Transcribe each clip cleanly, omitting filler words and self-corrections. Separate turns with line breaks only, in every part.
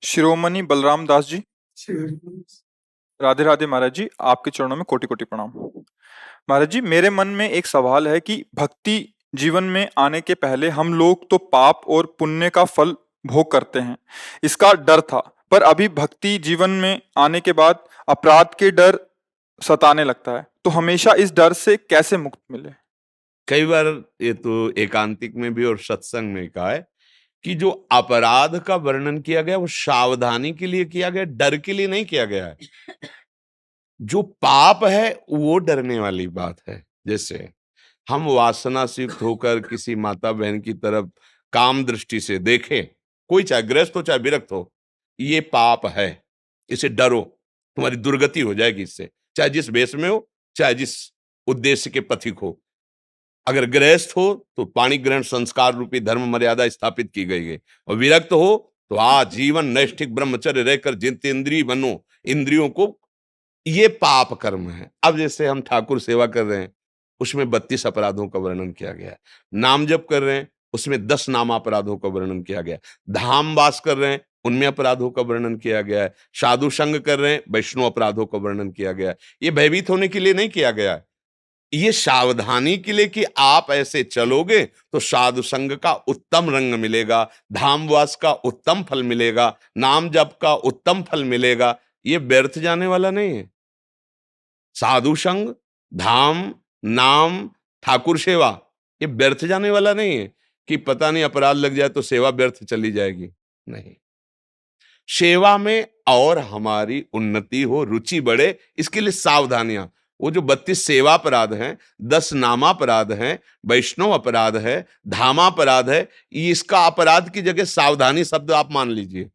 शिरोमणि बलराम दास जी,
श्री
राधे राधे महाराज जी, आपके चरणों में कोटि कोटि प्रणाम। महाराज जी, मेरे मन में एक सवाल है कि भक्ति जीवन में आने के पहले हम लोग तो पाप और पुण्य का फल भोग करते हैं, इसका डर था। पर अभी भक्ति जीवन में आने के बाद अपराध के डर सताने लगता है, तो हमेशा इस डर से कैसे मुक्त मिले?
कई बार ये तो एकांतिक में भी और सत्संग में कहा है कि जो अपराध का वर्णन किया गया वो सावधानी के लिए किया गया, डर के लिए नहीं किया गया है। जो पाप है वो डरने वाली बात है। जैसे हम वासना से युक्त होकर किसी माता बहन की तरफ काम दृष्टि से देखें, कोई चाहे गृहस्थ हो चाहे विरक्त हो, ये पाप है, इसे डरो, तुम्हारी दुर्गति हो जाएगी इससे, चाहे जिस वेश में हो चाहे जिस उद्देश्य के पथिक हो। अगर गृहस्थ हो तो पाणी ग्रहण संस्कार रूपी धर्म मर्यादा स्थापित की गई है, और विरक्त हो तो आजीवन नैष्ठिक ब्रह्मचर्य रहकर जितेंद्रिय बनो, इंद्रियों को, ये पाप कर्म है। अब जैसे हम ठाकुर सेवा कर रहे हैं, उसमें 32 अपराधों का वर्णन किया गया है। नाम जप कर रहे हैं, उसमें 10 नाम अपराधों का वर्णन किया गया है। धाम वास कर रहे हैं, उनमें अपराधों का वर्णन किया गया है। साधु संग कर रहे हैं, वैष्णव अपराधों का वर्णन किया गया है। ये भयभीत होने के लिए नहीं किया गया है, ये सावधानी के लिए कि आप ऐसे चलोगे तो साधु संग का उत्तम रंग मिलेगा, धामवास का उत्तम फल मिलेगा, नाम जप का उत्तम फल मिलेगा। ये व्यर्थ जाने वाला नहीं है। साधु संग, धाम, नाम, ठाकुर सेवा, ये व्यर्थ जाने वाला नहीं है कि पता नहीं अपराध लग जाए तो सेवा व्यर्थ चली जाएगी। नहीं, सेवा में और हमारी उन्नति हो, रुचि बढ़े, इसके लिए सावधानियां। वो जो 32 सेवा अपराध हैं, 10 नामापराध हैं, वैष्णव अपराध है, धामापराध है, इसका अपराध की जगह सावधानी शब्द आप मान लीजिए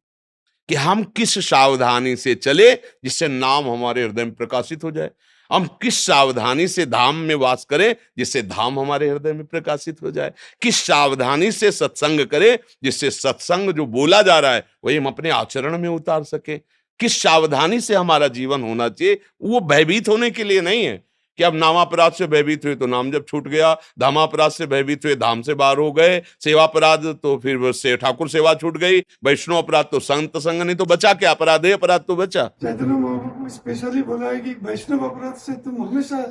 कि हम किस सावधानी से चले जिससे नाम हमारे हृदय में प्रकाशित हो जाए। हम किस सावधानी से धाम में वास करें जिससे धाम हमारे हृदय में प्रकाशित हो जाए। किस सावधानी से सत्संग करें जिससे सत्संग जो बोला जा रहा है वही हम अपने आचरण में उतार सके। किस सावधानी से हमारा जीवन होना चाहिए, वो भयभीत होने के लिए नहीं है कि अब नामापराध से भयभीत हुए तो नाम जब छूट गया, धामापराध से भयभीत हुए धाम से बाहर हो गए, सेवा अपराध तो फिर से ठाकुर सेवा छूट गई, वैष्णव अपराध तो संत संग, नहीं तो बचा क्या? अपराध है, अपराध तो बचा।
चैतन्य महाप्रभु स्पेशली बोला है कि वैष्णव अपराध से तुम हमेशा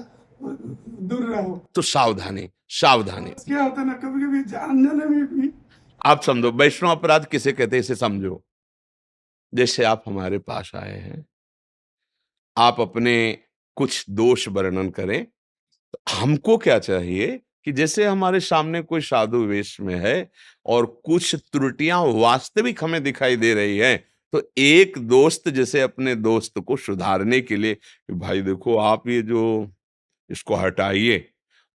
दूर रहो।
तो सावधानी, सावधानी।
क्या होता है ना, कभी कभी जानने में भी
आप समझो वैष्णव अपराध किसे कहते हैं, इसे समझो। जैसे आप हमारे पास आए हैं, आप अपने कुछ दोष वर्णन करें, तो हमको क्या चाहिए कि जैसे हमारे सामने कोई साधु वेश में है और कुछ त्रुटियां वास्तविक हमें दिखाई दे रही हैं, तो एक दोस्त जैसे अपने दोस्त को सुधारने के लिए कि भाई देखो आप ये जो इसको हटाइए,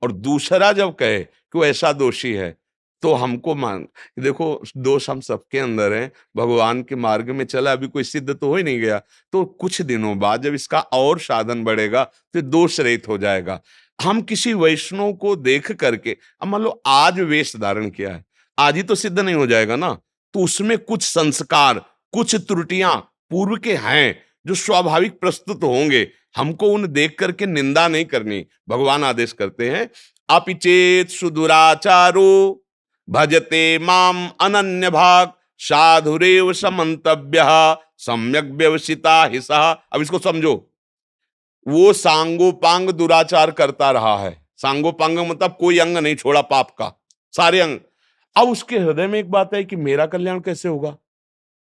और दूसरा जब कहे कि वो ऐसा दोषी है तो हमको मान, देखो दोष हम सबके अंदर है, भगवान के मार्ग में चला, अभी कोई सिद्ध तो हो ही नहीं गया, तो कुछ दिनों बाद जब इसका और साधन बढ़ेगा तो दोष रहित हो जाएगा। हम किसी वैष्णव को देख करके, अब मान लो आज वेश धारण किया है, आज ही तो सिद्ध नहीं हो जाएगा ना, तो उसमें कुछ संस्कार, कुछ त्रुटियां पूर्व के हैं जो स्वाभाविक प्रस्तुत होंगे, हमको उन देख करके निंदा नहीं करनी। भगवान आदेश करते हैं, अपिचेत सुदुराचारो भजते माम अनन्य भाग साधुरेव समंतव्य सम्यक व्यवसिता हिसा। अब इसको समझो, वो सांगोपांग दुराचार करता रहा है, सांगोपांग मतलब कोई अंग नहीं छोड़ा पाप का, सारे अंग। अब उसके हृदय में एक बात है कि मेरा कल्याण कैसे होगा,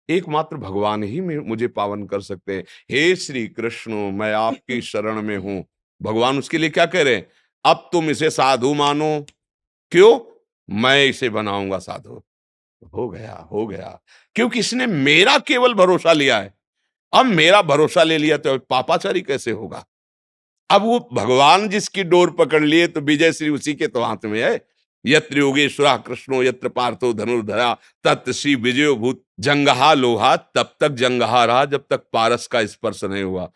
एकमात्र भगवान ही मुझे पावन कर सकते हैं। हे श्री कृष्ण, मैं आपकी शरण में हूं। भगवान उसके लिए क्या कह रहे हैं, अब तुम इसे साधु मानो, क्यों? मैं इसे बनाऊंगा साधु। हो गया, हो गया, क्योंकि इसने मेरा केवल भरोसा लिया है। अब मेरा भरोसा ले लिया तो पापाचारी कैसे होगा? अब वो भगवान जिसकी डोर पकड़ लिए तो विजय श्री उसी के तो हाथ में है। यत्र योगेश्वरा कृष्णो यत्र पार्थो धनुर्धरा तत् श्री विजयो भूत। जंगहा लोहा तब तक जंगहा रहा जब तक पारस का स्पर्श नहीं हुआ।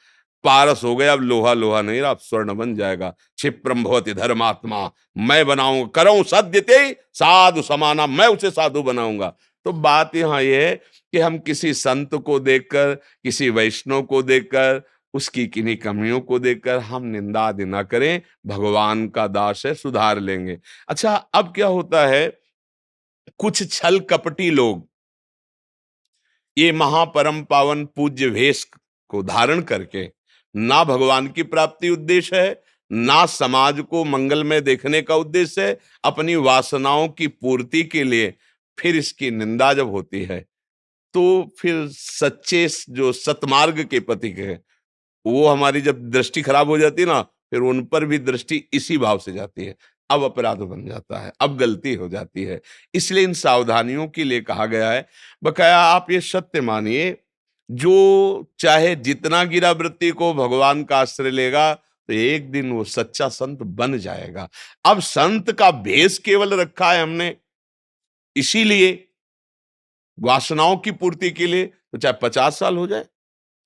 पारस हो गया, अब लोहा लोहा नहीं रहा, अब स्वर्ण बन जाएगा। क्षिप्रम भवति धर्मात्मा, मैं बनाऊंगा, करूं सद्यते साधु समाना, मैं उसे साधु बनाऊंगा। तो बात यहां यह है कि हम किसी संत को देखकर, किसी वैष्णव को देखकर, उसकी किन्हीं कमियों को देखकर हम निंदा आदि ना करें। भगवान का दास है, सुधार लेंगे। अच्छा, अब क्या होता है, कुछ छल कपटी लोग ये महापरम पावन पूज्य वेश को धारण करके ना भगवान की प्राप्ति उद्देश्य है, ना समाज को मंगलमय देखने का उद्देश्य है, अपनी वासनाओं की पूर्ति के लिए फिर इसकी निंदा जब होती है तो फिर सच्चे जो सतमार्ग के पथिक है वो हमारी जब दृष्टि खराब हो जाती है ना, फिर उन पर भी दृष्टि इसी भाव से जाती है, अब अपराध बन जाता है, अब गलती हो जाती है। इसलिए इन सावधानियों के लिए कहा गया है। बकाया आप ये सत्य मानिए, जो चाहे जितना गिरा वृत्ति को भगवान का आश्रय लेगा तो एक दिन वो सच्चा संत बन जाएगा। अब संत का भेष केवल रखा है हमने इसीलिए, वासनाओं की पूर्ति के लिए, तो चाहे 50 साल हो जाए,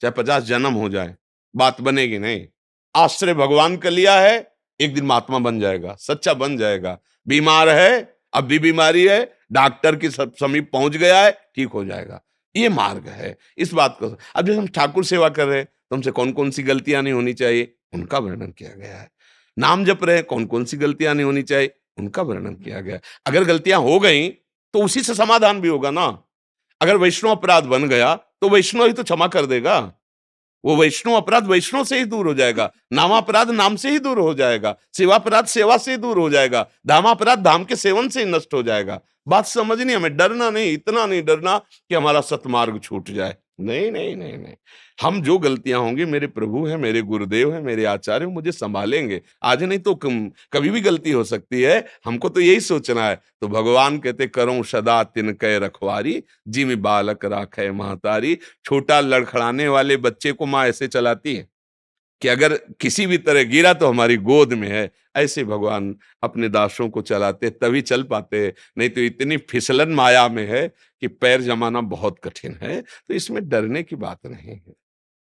चाहे 50 जन्म हो जाए, बात बनेगी नहीं। आश्रय भगवान का लिया है, एक दिन महात्मा बन जाएगा, सच्चा बन जाएगा। बीमार है, अब भी बीमारी है, डॉक्टर के समीप पहुंच गया है, ठीक हो जाएगा। ये मार्ग है। इस बात को अब जैसे हम ठाकुर सेवा कर रहे हैं तो हमसे कौन कौन सी गलतियां नहीं होनी चाहिए, उनका वर्णन किया गया है। नाम जप रहे हैं, कौन कौन सी गलतियां नहीं होनी चाहिए, उनका वर्णन किया गया है। अगर गलतियां हो गई तो उसी से समाधान भी होगा ना। अगर वैष्णव अपराध बन गया तो वैष्णव ही तो क्षमा कर देगा। वो वैष्णव अपराध वैष्णव से ही दूर हो जाएगा, नामापराध नाम से ही दूर हो जाएगा, सेवापराध सेवा से ही दूर हो जाएगा, धामापराध धाम के सेवन से ही नष्ट हो जाएगा। बात समझनी, हमें डरना नहीं, इतना नहीं डरना कि हमारा सतमार्ग छूट जाए। नहीं नहीं नहीं नहीं, हम जो गलतियां होंगी, मेरे प्रभु हैं, मेरे गुरुदेव हैं, मेरे आचार्य हैं, मुझे संभालेंगे। आज नहीं तो कभी भी गलती हो सकती है, हमको तो यही सोचना है। तो भगवान कहते करो सदा तिनके रखवारी, जिमि बालक राखे महतारी। छोटा लड़खड़ाने वाले बच्चे को माँ ऐसे चलाती है कि अगर किसी भी तरह गिरा तो हमारी गोद में है। ऐसे भगवान अपने दासों को चलाते, तभी चल पाते, नहीं तो इतनी फिसलन माया में है कि पैर जमाना बहुत कठिन है। तो इसमें डरने की बात नहीं है।